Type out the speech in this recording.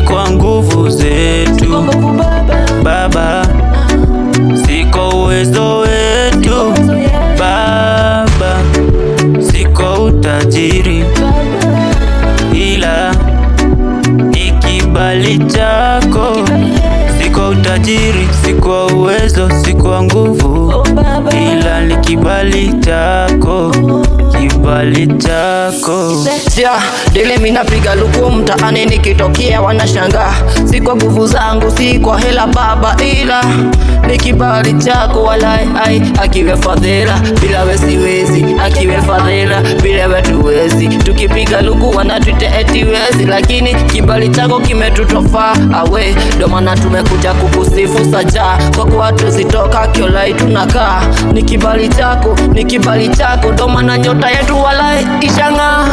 kwa nguvu zetu Baba, si kwa uwezo wetu Baba, si kwa utajiri, ila ni kibali chako. Si kwa utajiri, si kwa uwezo, si kwa nguvu, ila ni kibali chako, kibali chako. Dile mina piga luku mtaani nikitokea wanashangaa. Si kwa nguvu zangu, si kwa hela Baba, ila ni kibali chako. Walai akiwe fadhila, bila we siwezi. Akiwe fadhila, bila we tuwezi. Tukipiga luku wanatuite eti wezi, lakini kibali chako kimetutofaa awe. Ndo maana tumekuja kukusifu saja, kwa kuwa tuzitoka Kiolai tunakaa. Ni kibali chako, ni kibali chako, ndo maana nyota yetu walai ishang'aa.